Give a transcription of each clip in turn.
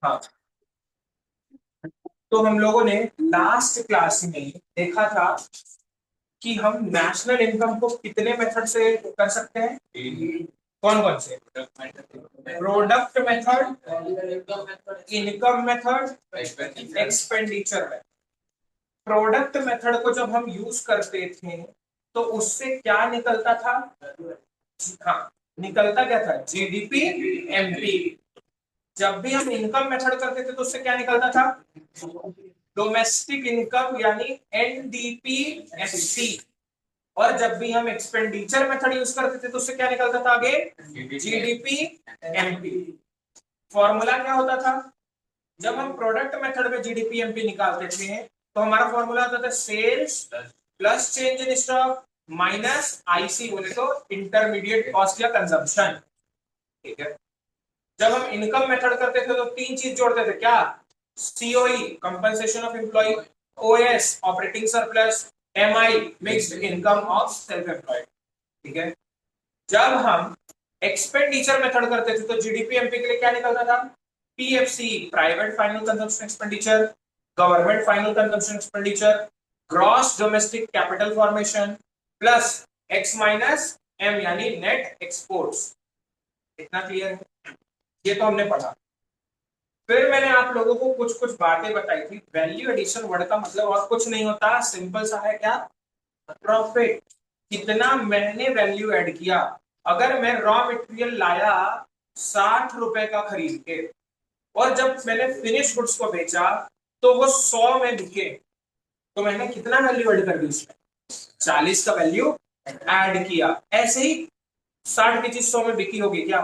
हाँ, तो हम लोगों ने लास्ट क्लास में देखा था कि हम नेशनल इनकम को कितने मेथड से कर सकते हैं। कौन कौन से? Product method, income method, expenditure method. Product method को जब हम यूज करते थे तो उससे क्या निकलता था? हाँ, निकलता क्या था? GDP, MP. जब भी हम इनकम मेथड करते थे तो उससे क्या निकलता था? डोमेस्टिक इनकम यानी एनडीपी, एससी। और जब भी हम एक्सपेंडिचर मेथड यूज करते थे तो उससे क्या निकलता था आगे? GDP, MP. फॉर्मूला क्या होता था? जब हम प्रोडक्ट मेथड में जीडीपी एमपी निकालते थे तो हमारा फॉर्मूला होता था sales plus change in stock minus IC, बोले तो इंटरमीडिएट कॉस्ट या कंजम्पशन। ठीक है। जब हम इनकम मेथड करते थे तो तीन चीज जोड़ते थे, क्या? COE, compensation of employ, OS, operating surplus, MI, mixed income of self employed. ठीक है। जब हम एक्सपेंडिचर मेथड करते थे तो जीडीपी एमपी के लिए क्या निकलता था? PFC, private final consumption expenditure, government final consumption expenditure, gross domestic capital formation plus X minus M यानी नेट एक्सपोर्ट्स। इतना क्लियर है? ये तो हमने पढ़ा। फिर मैंने आप लोगों को कुछ कुछ बातें बताई थी। वैल्यू एडिशन वर्ड का मतलब और कुछ नहीं होता, सिंपल सा है, क्या? प्रॉफिट। कितना मैंने वैल्यू ऐड किया। अगर मैं रॉ मटेरियल लाया 60 रुपए का खरीद के और जब मैंने फिनिश गुड्स को बेचा तो वो 100 में बिके, तो मैंने कितना वैल्यू ऐड कर दी उसमें? 40 का वैल्यू ऐड किया। ऐसे ही 60 की चीज 100 में बिकी होगी क्या?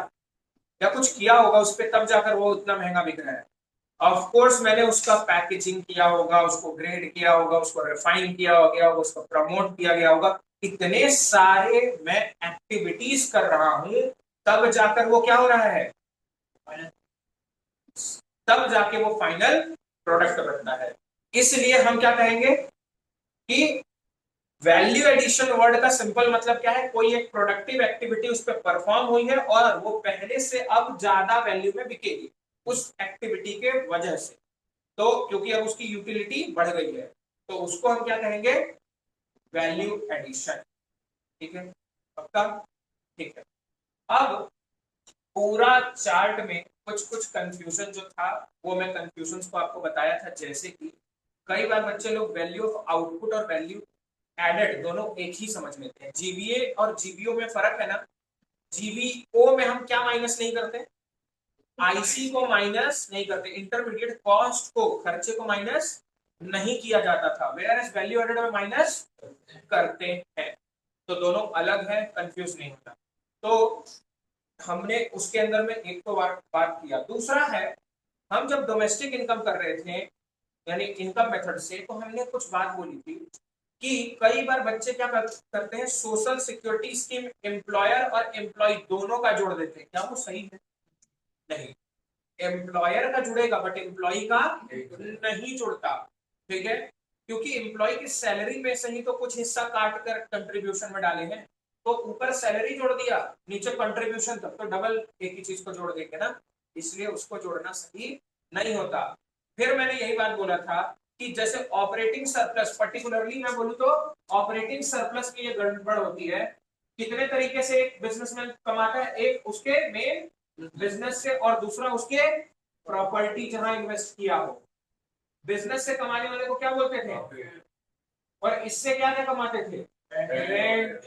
या कुछ किया होगा उस पर, तब जाकर वो उतना महंगा बिक रहा है। ऑफ कोर्स मैंने उसका पैकेजिंग किया होगा, उसको ग्रेड किया होगा, उसको रिफाइन किया गया होगा, उसको प्रमोट किया गया होगा। इतने सारे मैं एक्टिविटीज कर रहा हूं, तब जाकर वो क्या हो रहा है? तब जाके वो फाइनल प्रोडक्ट बनता है। इसलिए हम क्या कहेंगे कि वैल्यू एडिशन वर्ड का सिंपल मतलब क्या है? कोई एक प्रोडक्टिव एक्टिविटी उस पर परफॉर्म हुई है और वो पहले से अब ज्यादा वैल्यू में बिकेगी उस एक्टिविटी के वजह से। तो क्योंकि अब उसकी यूटिलिटी बढ़ गई है तो उसको हम क्या कहेंगे? Value addition. ठीक है, पक्का? ठीक है। अब पूरा चार्ट में कुछ कुछ कंफ्यूजन जो था वो मैं कंफ्यूजन को आपको बताया था। जैसे कि कई बार बच्चे लोग वैल्यू ऑफ आउटपुट और वैल्यू एडेड दोनों एक ही समझ लेते हैं। जीवीए और जीवीओ में फर्क है ना। जीवीओ में हम क्या माइनस नहीं करते? आईसी को माइनस नहीं करते, इंटरमीडिएट कॉस्ट को, खर्चे को माइनस नहीं किया जाता था, वेयर एज वैल्यू एडेड में माइनस करते हैं। तो दोनों अलग है, कंफ्यूज नहीं होता। तो हमने उसके अंदर में एक तो बात किया। दूसरा है, हम जब डोमेस्टिक इनकम कर रहे थे यानी इनकम मेथड से, तो हमने कुछ बात बोली थी कि कई बार बच्चे क्या करते हैं, सोशल सिक्योरिटी स्कीम एम्प्लॉयर और एम्प्लॉय दोनों का जोड़ देते हैं। क्या वो सही है? नहीं, एम्प्लॉयर का जुड़ेगा बट एम्प्लॉय का नहीं जुड़ता। ठीक है, क्योंकि एम्प्लॉय की सैलरी में से ही तो कुछ हिस्सा काट कर कंट्रीब्यूशन में डाले हैं। तो ऊपर सैलरी जोड़ दिया, नीचे कंट्रीब्यूशन, तब तो डबल एक ही चीज को जोड़ देंगे ना, इसलिए उसको जोड़ना सही नहीं होता। फिर मैंने यही बात बोला था कि जैसे ऑपरेटिंग सरप्लस, पर्टिकुलरली मैं बोलूं तो ऑपरेटिंग सरप्लस में ये गड़बड़ होती है। कितने तरीके से एक बिजनेसमैन कमाता है? एक उसके मेन बिजनेस से और दूसरा उसके प्रॉपर्टी जहां इन्वेस्ट किया हो। बिजनेस से कमाने वाले को क्या बोलते थे? और इससे क्या क्या कमाते थे? Rent,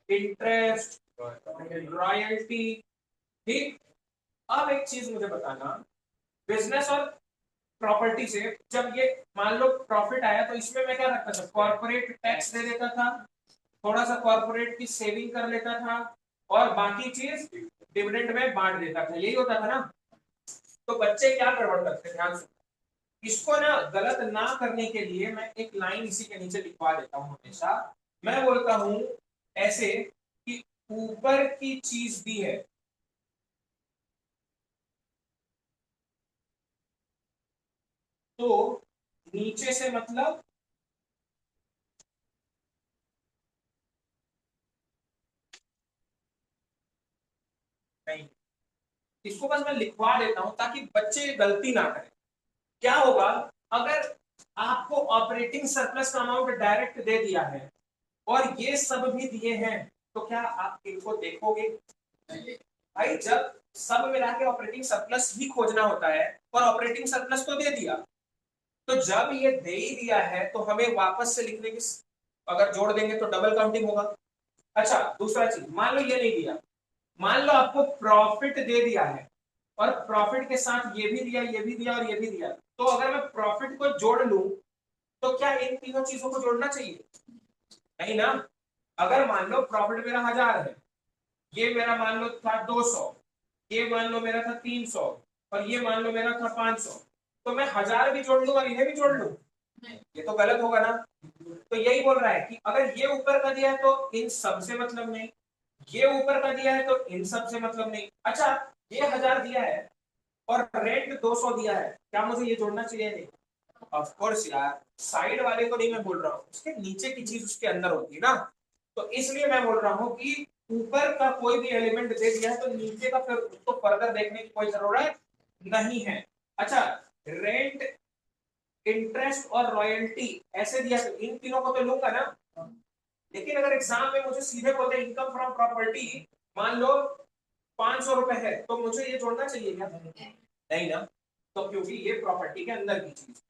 interest, royalty. ठीक। अब एक चीज मुझे बताना, बिजनेस और प्रॉपर्टी से जब ये मान लो प्रॉफिट आया तो इसमें मैं क्या रखता था? कॉर्पोरेट टैक्स दे देता था, थोड़ा सा कॉर्पोरेट की सेविंग कर लेता था और बाकी चीज डिविडेंड में बांट देता था। यही होता था ना। तो बच्चे क्या गड़बड़ करते थे, ध्यान से। इसको ना गलत ना करने के लिए मैं एक लाइन इसी के नीचे लिखवा देता हूं हमेशा। मैं बोलता हूं ऐसे कि ऊपर की चीज दी है तो नीचे से मतलब नहीं, इसको बस मैं लिखवा देता हूं ताकि बच्चे गलती ना करें। क्या होगा अगर आपको ऑपरेटिंग सरप्लस का अमाउंट डायरेक्ट दे दिया है और ये सब भी दिए हैं, तो क्या आप इनको देखोगे? भाई जब सब मिला के ऑपरेटिंग सरप्लस ही खोजना होता है और ऑपरेटिंग सरप्लस तो दे दिया, तो जब ये दे ही दिया है तो हमें वापस से लिखने की, अगर जोड़ देंगे तो डबल काउंटिंग होगा। अच्छा दूसरा चीज, मान लो ये नहीं दिया, मान लो आपको प्रॉफिट दे दिया है और प्रॉफिट के साथ ये भी दिया, ये भी दिया और ये भी दिया, तो अगर मैं प्रॉफिट को जोड़ लूं तो क्या इन तीनों चीजों को जोड़ना चाहिए? नहीं ना। अगर मान लो प्रॉफिट मेरा 1000 है, ये मेरा मान लो था 200, ये मान लो मेरा था 300 और ये मान लो मेरा था 500, तो मैं 1000 भी जोड़ लूं और इन्हें भी जोड़ लूं, ये तो गलत होगा ना। तो यही बोल रहा है कि अगर ये ऊपर का दिया है तो इन सब से मतलब नहीं, ये ऊपर का दिया है तो इन सब से मतलब नहीं। अच्छा ये 1000 दिया है और रेंट 200 दिया है, क्या मुझे ये जोड़ना चाहिए? नहीं। ऑफ कोर्स यार, साइड वाले को नहीं मैं बोल रहा हूँ, उसके नीचे की चीज उसके अंदर होती है ना, तो इसलिए मैं बोल रहा हूँ कि ऊपर का कोई भी एलिमेंट दे दिया है तो नीचे का फिर उसको फर्दर देखने की कोई जरूरत नहीं है। अच्छा रेंट, इंटरेस्ट और रॉयल्टी ऐसे दिया तो इन तीनों को तो लूंगा ना, लेकिन अगर एग्जाम में मुझे सीधे बोलते इनकम फ्रॉम प्रॉपर्टी मान लो 500 रुपए है, तो मुझे ये जोड़ना चाहिए क्या? नहीं ना। तो क्योंकि ये प्रॉपर्टी के अंदर की चीज,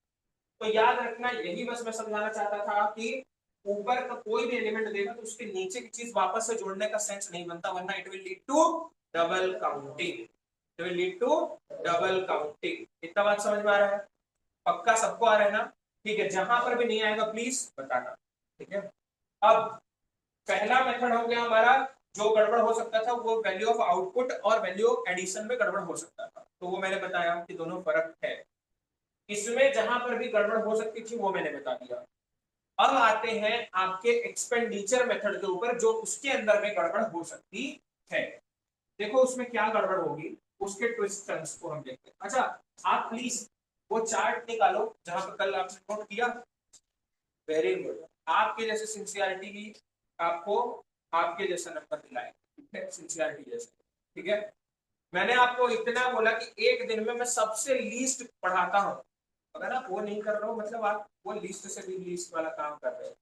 तो याद रखना, यही बस मैं समझाना चाहता था कि ऊपर का कोई भी एलिमेंट देगा तो उसके नीचे की चीज वापस से जोड़ने का सेंस नहीं बनता, वरना it will lead to double counting, it will lead to double counting. इतना बात समझ में आ रहा है? पक्का सबको आ रहा है ना? ठीक है, जहां पर भी नहीं आएगा प्लीज बताना। ठीक है, अब पहला मेथड हो गया हमारा, जो गड़बड़ हो सकता था वो वैल्यू ऑफ आउटपुट और वैल्यू ऑफ एडिशन में गड़बड़ हो सकता था, तो वो मैंने बताया कि दोनों फर्क है। इसमें जहां पर भी गड़बड़ हो सकती थी वो मैंने बता दिया। अब आते हैं आपके एक्सपेंडिचर मेथड के ऊपर, जो उसके अंदर में गड़बड़ हो सकती है। देखो उसमें क्या गड़बड़ होगी, उसके ट्विस्ट टर्न्स को हम देखते हैं। अच्छा आप प्लीज वो चार्ट निकालो जहां पर कल आपने नोट किया। वेरी गुड, आपके जैसे सिंसियरिटी की आपको आपके जैसा नंबर दिलाएंगे, ठीक है, सिंसियरिटी जैसे। ठीक है, मैंने आपको इतना बोला कि एक दिन में मैं सबसे लीस्ट पढ़ाता हूँ, अगर आप वो नहीं कर रहे हो मतलब आप वो लिस्ट से भी लीस्ट वाला काम कर रहे हो।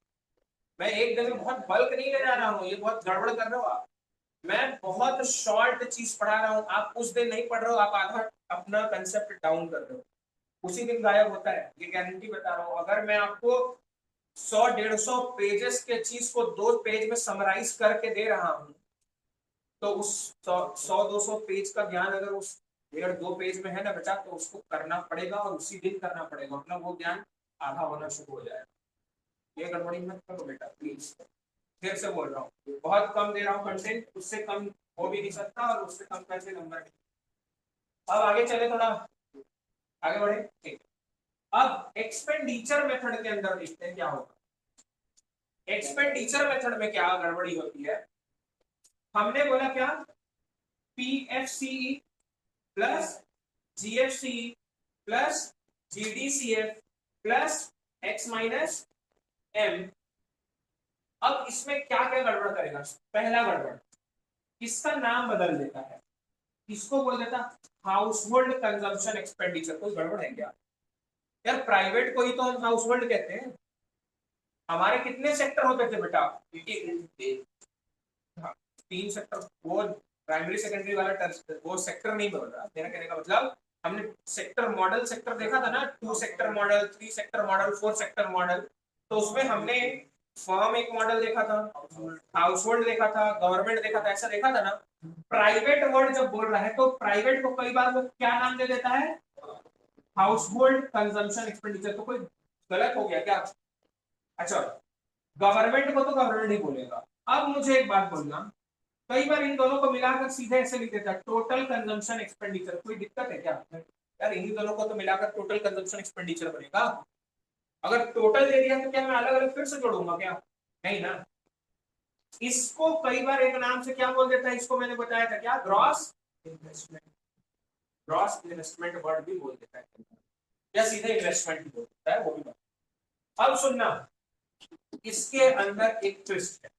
मैं एक दिन में बहुत बल्क नहीं ले जा रहा हूँ, ये बहुत गड़बड़ कर रहे हो आप। मैं बहुत शॉर्ट चीज पढ़ा रहा हूँ, आप उस दिन नहीं पढ़ रहे हो, आप आधा अपना कंसेप्ट डाउन कर रहे हो, उसी दिन गायब होता है, ये गारंटी बता रहा हूँ। अगर मैं आपको 100-150 पेजेस के चीज को 2 पेज में समराइज करके दे रहा हूँ, तो उस 100-200 पेज का ज्ञान अगर उस 1.5-2 पेज में है ना बेटा, तो उसको करना पड़ेगा और उसी दिन करना पड़ेगा, मतलब वो ज्ञान आधा होना शुरू हो जाएगा। ये गड़बड़ी मत करो बेटा प्लीज, फिर से बोल रहा हूँ, बहुत कम दे रहा हूँ कंटेंट, उससे कम हो भी नहीं सकता और उससे कम पैसे नंबर नहीं। अब आगे चले, थोड़ा आगे बढ़े, ठीक। अब एक्सपेंडिचर मेथड के अंदर देखते हैं क्या होगा। एक्सपेंडिचर मेथड में क्या गड़बड़ी होती है, हमने बोला क्या, PFCE plus GFCE plus GDCF plus X minus M. अब इसमें क्या क्या गड़बड़ करेगा? पहला गड़बड़, इसका नाम बदल देता है, इसको बोल देता हाउस होल्ड कंजम्पशन एक्सपेंडिचर। कोई गड़बड़ है क्या यार? प्राइवेट को ही तो हम हाउस होल्ड कहते हैं। हमारे कितने सेक्टर होते थे बेटा? हाँ, 3 सेक्टर। वो प्राइमरी सेकेंडरी वाला वो सेक्टर नहीं बोल रहा, मेरा कहने का मतलब हमने सेक्टर मॉडल सेक्टर देखा था ना, 2 sector model, 3 sector model, 4 sector model. तो उसमें हमने फर्म एक मॉडल देखा था, हाउस होल्ड देखा था, गवर्नमेंट देखा था, ऐसा देखा था ना। प्राइवेट वर्ड जब बोल रहा है तो प्राइवेट को कई बार वो क्या नाम दे देता है, हाउस होल्ड कंजम्पशन एक्सपेंडिचर। तो कोई गलत हो गया क्या? अच्छा, गवर्नमेंट को तो गवर्नमेंट ही बोलेगा। अब मुझे एक बात बोलना, कई बार इन दोनों को मिलाकर सीधे ऐसे लिख देता है टोटल कंजम्पशन एक्सपेंडिचर, कोई दिक्कत है क्या यार? इन्हीं दोनों को तो मिलाकर टोटल कंजम्पशन एक्सपेंडिचर बनेगा। अगर टोटल दे दिया तो क्या मैं अलग अलग फिर से जोड़ूंगा क्या? नहीं ना। इसको कई बार एक नाम से क्या बोल देता है, इसको मैंने बताया था क्या, gross investment. Gross investment word भी बोल देता है, या सीधे इन्वेस्टमेंट भी बोल देता है, वो भी। अब सुनना, इसके अंदर एक ट्विस्ट है,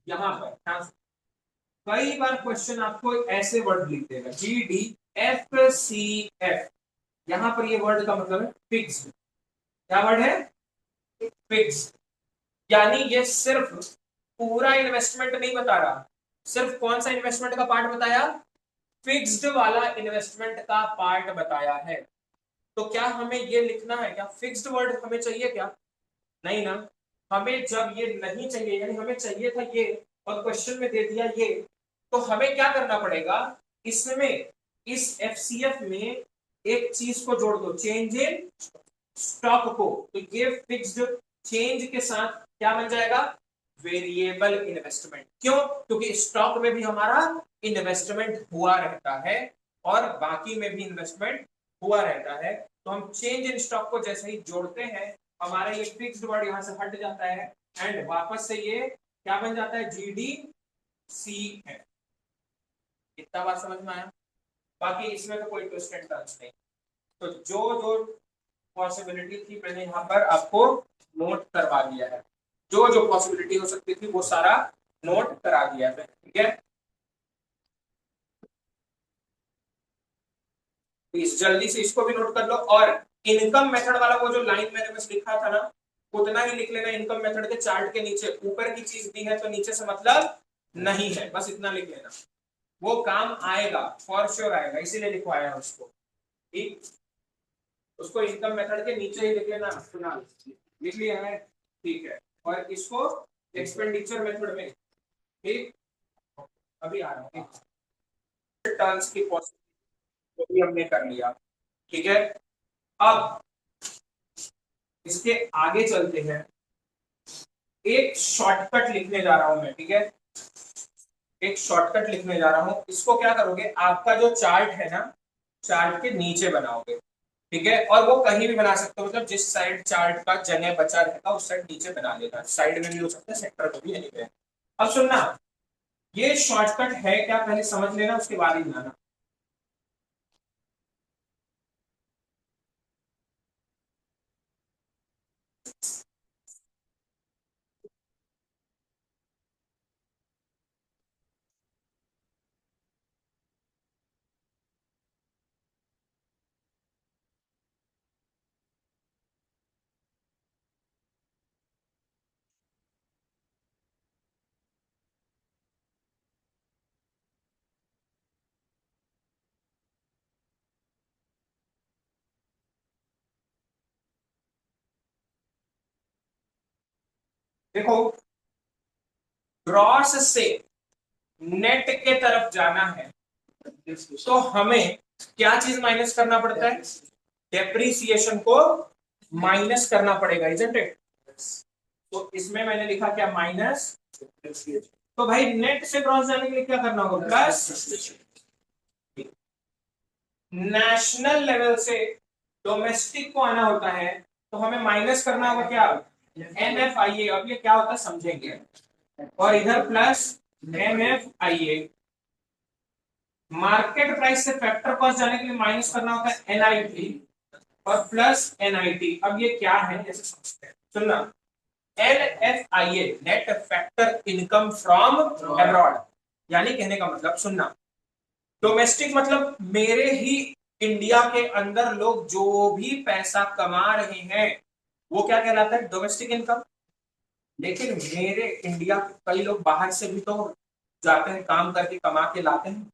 यहां पर ध्यान, कई बार क्वेश्चन आपको ऐसे वर्ड लिख देगा GDFCF, यहां पर ये वर्ड का मतलब है फिक्स्ड। क्या वर्ड है? फिक्स्ड। यानी ये सिर्फ पूरा इन्वेस्टमेंट नहीं बता रहा, सिर्फ कौन सा इन्वेस्टमेंट का पार्ट बताया? फिक्स्ड वाला इन्वेस्टमेंट का पार्ट बताया है। तो क्या हमें ये लिखना है? क्या फिक्स्ड वर्ड हमें चाहिए क्या? नहीं ना। हमें जब ये नहीं चाहिए, यानी हमें चाहिए था ये और क्वेश्चन में दे दिया ये, तो हमें क्या करना पड़ेगा? इसमें, इस एफसीएफ में एक चीज को जोड़ दो, चेंज इन स्टॉक को। तो ये फिक्स्ड चेंज के साथ क्या बन जाएगा? Variable investment. क्यों? क्योंकि स्टॉक में भी हमारा इन्वेस्टमेंट हुआ रहता है और बाकी में भी इन्वेस्टमेंट हुआ रहता है। तो हम चेंज इन स्टॉक को जैसे ही जोड़ते हैं, हमारा ये फिक्स्ड वर्ड यहां से हट जाता है एंड वापस से ये क्या बन जाता है? GDC है। इतना बात समझ में आया? बाकी इसमें तो कोई ट्विस्ट एंड टर्न्स नहीं। तो जो जो पॉसिबिलिटी थी मैंने यहाँ पर आपको नोट करवा दिया है, जो जो पॉसिबिलिटी हो सकती थी वो सारा नोट करा दिया है। ठीक है, इस जल्दी से इसको भी नोट कर लो। और इनकम मेथड वाला वो जो लाइन मैंने बस लिखा था ना, उतना ही लिख लेना। इनकम मेथड के चार्ट के नीचे ऊपर की चीज दी है तो नीचे से मतलब नहीं है, बस इतना लिख लेना। वो काम आएगा, फॉर श्योर आएगा, इसीलिए लिखवाया है उसको। ठीक, उसको इनकम मेथड के नीचे ही लिख लेना। सुना, लिख लिया है? ठीक है। और इसको एक्सपेंडिचर मेथड में, ठीक, अभी आ रहा हूँ। टर्न्स की पॉसिबिलिटी भी हमने कर लिया। ठीक है, अब इसके आगे चलते हैं। एक शॉर्टकट लिखने जा रहा हूं मैं, ठीक है, एक शॉर्टकट लिखने जा रहा हूं। इसको क्या करोगे? आपका जो चार्ट है ना, चार्ट के नीचे बनाओगे। ठीक है, और वो कहीं भी बना सकते हो, मतलब जिस साइड चार्ट का जगह बचा रहेगा उस साइड नीचे बना लेना। साइड में भी हो सकता है, सेक्टर में भी, एनीवे। अब सुनना, ये शॉर्टकट है क्या पहले समझ लेना, उसके बाद ही बनाना। देखो, ग्रॉस से नेट के तरफ जाना है तो हमें क्या चीज माइनस करना पड़ता है? डेप्रीसिएशन को माइनस करना पड़ेगा, इजंट इट? तो इसमें मैंने लिखा क्या? माइनस। तो भाई नेट से ग्रॉस जाने के लिए क्या करना होगा? प्लस। नेशनल लेवल से डोमेस्टिक को आना होता है तो हमें माइनस करना होगा क्या? NFIA। अब ये क्या होता है समझेंगे। और इधर प्लस MFIA। मार्केट प्राइस से फैक्टर कॉस्ट जाने के लिए माइनस करना होता है NIT और प्लस NIT। अब ये क्या है जैसे समझते हैं, सुनना। NFIA, net factor income from abroad, यानी कहने का मतलब, सुनना, डोमेस्टिक मतलब मेरे ही इंडिया के अंदर लोग जो भी पैसा कमा रहे हैं वो क्या कहलाता है? Domestic income. लेकिन मेरे इंडिया के कई लोग बाहर से भी तो जाते हैं, काम करके कमा के लाते हैं,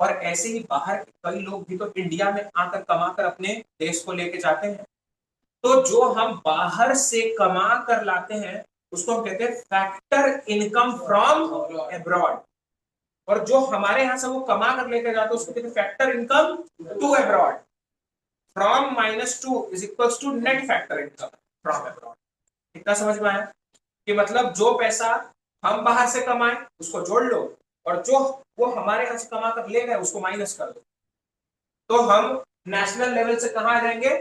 और ऐसे ही बाहर के कई लोग भी तो इंडिया में आकर कमा कर अपने देश को लेके जाते हैं। तो जो हम बाहर से कमा कर लाते हैं उसको हम कहते हैं फैक्टर इनकम फ्रॉम अब्रॉड। और जो हमारे यहां से वो कमा कर लेकर जाते हैं उसको कहते हैं factor income to abroad. From -2 is equals to net factor income from abroad. इतना समझ में आया? कि मतलब जो पैसा हम बाहर से कमाए उसको जोड़ लो, और जो वो हमारे यहां से कमा कर ले गए उसको माइनस कर दो। तो हम नेशनल लेवल से कहां आ जाएंगे?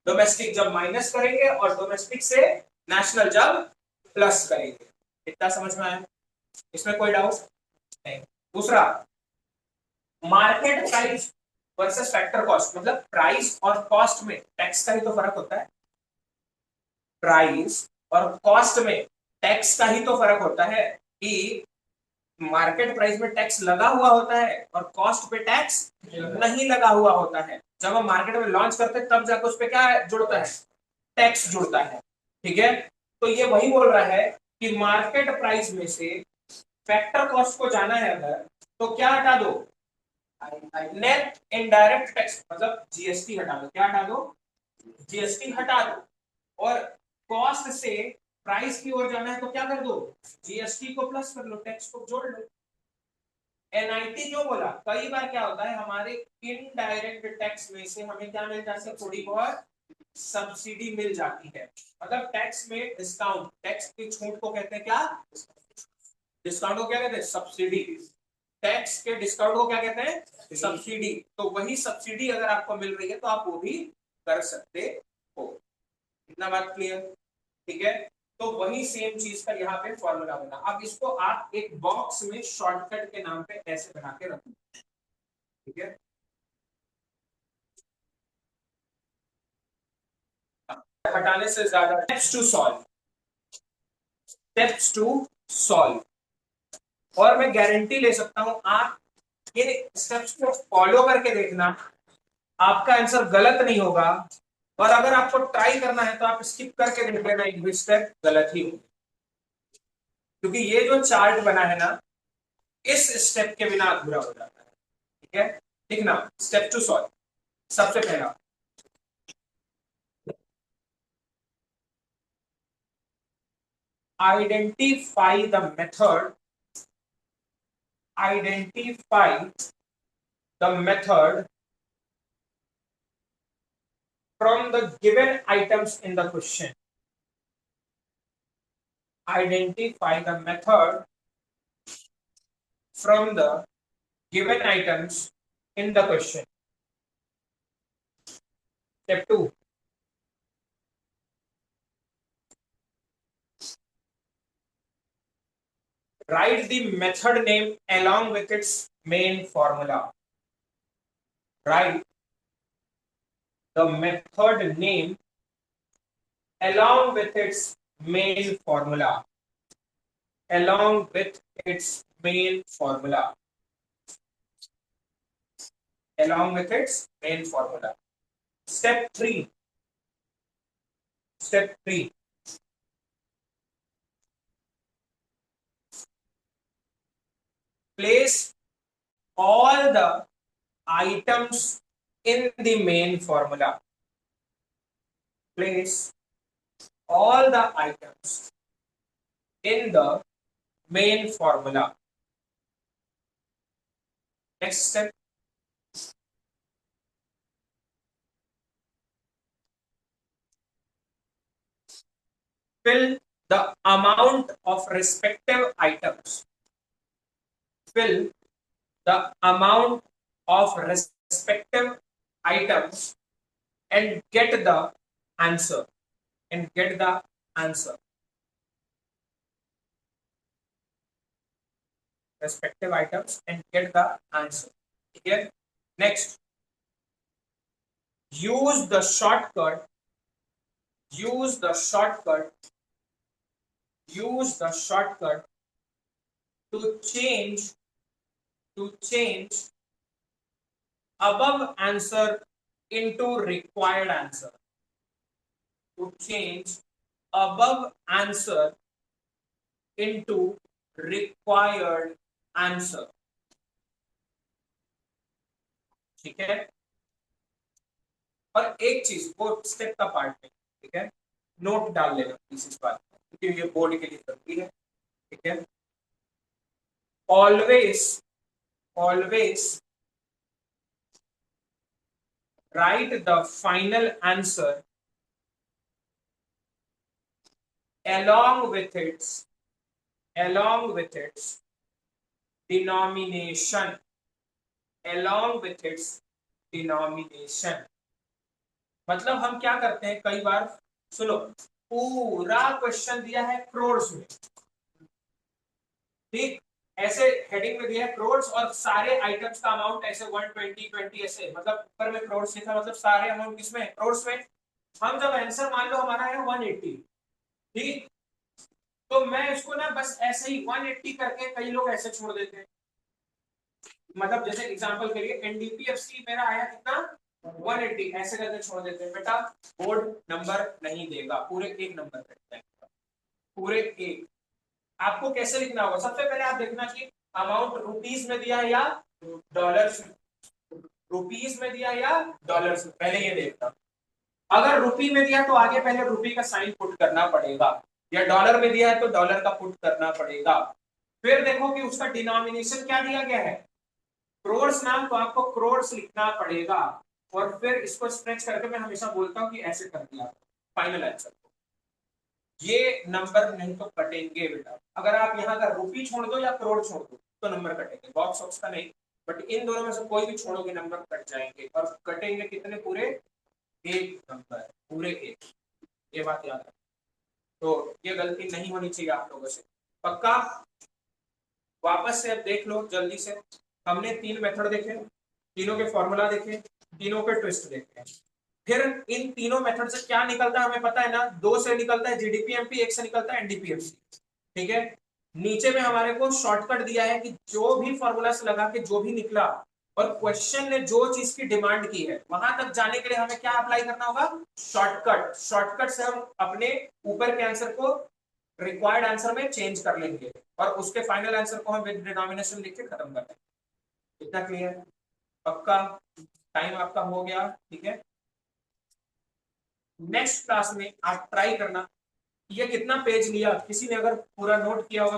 डोमेस्टिक जब माइनस करेंगे और डोमेस्टिक से नेशनल जब प्लस करेंगे। इतना समझ में आया? इसमें कोई डाउट नहीं। दूसरा, market price versus factor cost, मतलब प्राइस और कॉस्ट में टैक्स का ही तो फर्क होता है। प्राइस और कॉस्ट में टैक्स का ही तो फर्क होता है कि मार्केट प्राइस में टैक्स लगा हुआ होता है और कॉस्ट पे टैक्स नहीं लगा हुआ होता है। जब हम मार्केट में लॉन्च करते हैं तब जाकर उस पे क्या जुड़ता है, टैक्स जुड़ता है। ठीक है, तो ये वही बोल रहा है कि मार्केट प्राइस में से फैक्टर कॉस्ट को जाना है अगर, तो क्या हटा दो, नेट इनडायरेक्ट टैक्स मतलब जीएसटी हटा दो। क्या हटा दो, जीएसटी हटा दो। और कॉस्ट से प्राइस की ओर जाना है तो क्या कर दो, जीएसटी को प्लस कर लो, टैक्स को जोड़ लो। एनआईटी क्यों बोला, कई बार क्या होता है हमारे इनडायरेक्ट टैक्स में से हमें क्या मिल जाता है, थोड़ी बहुत सब्सिडी मिल जाती है। मतलब टैक्स में डिस्काउंट, टैक्स की छूट को कहते हैं क्या, डिस्काउंट को क्या कहते हैं, सब्सिडी। टैक्स के डिस्काउंट को क्या कहते हैं, सब्सिडी। तो वही सब्सिडी अगर आपको मिल रही है तो आप वो भी कर सकते हो। इतना बात क्लियर, ठीक है। तो वही सेम चीज का यहाँ पे फॉर्मूला बना। अब इसको आप एक बॉक्स में शॉर्टकट के नाम पे ऐसे बना के रखो, ठीक है। हटाने से ज्यादा steps to solve, steps to solve. और मैं गारंटी ले सकता हूं आप ये स्टेप्स को फॉलो करके देखना, आपका आंसर गलत नहीं होगा। और अगर आपको ट्राई करना है तो आप स्किप करके देख लेना, एक भी स्टेप गलत ही हो, क्योंकि ये जो चार्ट बना है ना, इस स्टेप के बिना अधूरा हो जाता है। ठीक है, देखना स्टेप टू सॉल्व। सबसे पहला, identify the method, identify the method from the given items in the question. Identify the method from the given items in the question. Step 2. Write the method name along with its main formula. Write the method name along with its main formula. Along with its main formula. Along with its main formula. Step 3. Step 3. Place all the items in the main formula. Place all the items in the main formula. Next step. Fill the amount of respective items. Fill the amount of respective items and get the answer. And get the answer. Respective items and get the answer. Here, next. Use the shortcut. Use the shortcut. Use the shortcut to change above answer into required answer. To change above answer into required answer. ठीक है, और एक चीज वो step का part नहीं, ठीक है, नोट डाल लेना इस बात, क्योंकि ये बोर्ड के लिए जरूरी है। ठीक है, always always write the final answer along with its denomination, along with its denomination। मतलब हम क्या करते हैं, कई बार सुनो, पूरा क्वेश्चन दिया है करोड़ में, ठीक, ऐसे हेडिंग में दिया है करोड़ और सारे आइटम्स का अमाउंट ऐसे 120 20 ऐसे, मतलब ऊपर में करोड़ लिखा, मतलब सारे अमाउंट किसमें, करोड़ में। हम जब आंसर मान लो हमारा है 180, ठीक, तो मैं इसको ना बस ऐसे ही 180 करके, कई लोग ऐसे छोड़ देते हैं, मतलब जैसे एग्जांपल के लिए एनडीपीएफसी मेरा आया कितना 180, ऐसे करके छोड़ देते हैं। बेटा बोर्ड नंबर नहीं देगा, पूरे एक नंबर कट पूरे एक। आपको कैसे लिखना होगा, सबसे पहले आप देखना कि अमाउंट रुपीज में दिया है या डॉलर्स में, रुपीज में दिया या डॉलर्स में, पहले ये देखना। अगर रुपी में दिया तो आगे पहले रुपी का साइन पुट करना पड़ेगा, या डॉलर में दिया है तो डॉलर का पुट करना पड़ेगा। फिर देखो कि उसका डिनोमिनेशन क्या दिया गया है, क्रोर्स नाम, तो आपको क्रोर्स लिखना पड़ेगा। और फिर इसको स्ट्रेच करके मैं हमेशा बोलता हूं कि ऐसे कर दिया फाइनल आंसर को। ये नंबर नहीं तो कटेंगे बेटा, अगर आप यहाँ का रुपी छोड़ दो या करोड़ छोड़ दो तो नंबर कटेंगे, बॉक्स ऑक्स का नहीं, बट इन दोनों में से कोई भी छोड़ोगे नंबर कट जाएंगे। और कटेंगे कितने, पूरे एक नंबर, पूरे एक, ये बात याद रखना। तो ये गलती नहीं होनी चाहिए आप लोगों से, पक्का। वापस से अब देख लो जल्दी से, हमने 3 मेथड देखे, तीनों के फॉर्मूला देखे, तीनों के ट्विस्ट देखे। फिर इन तीनों मेथड से क्या निकलता है हमें पता है ना, 2 से निकलता है जीडीपीएमपी, 1 से निकलता है एनडीपीएफसी, ठीक है। नीचे में हमारे को शॉर्टकट दिया है कि जो भी फॉर्मूला से लगा के जो भी निकला और क्वेश्चन ने जो चीज की डिमांड की है वहां तक जाने के लिए हमें क्या अप्लाई करना होगा, शॉर्टकट। शॉर्टकट से हम अपने ऊपर के आंसर को रिक्वायर्ड आंसर में चेंज कर लेंगे और उसके फाइनल आंसर को हम विद डिनोमिनेशन लिख के खत्म कर देंगे। इतना क्लियर, पक्का। टाइम आपका हो गया, ठीक है। नेक्स्ट क्लास में आप ट्राई करना, ये कितना पेज लिया, किसी ने अगर पूरा नोट किया होगा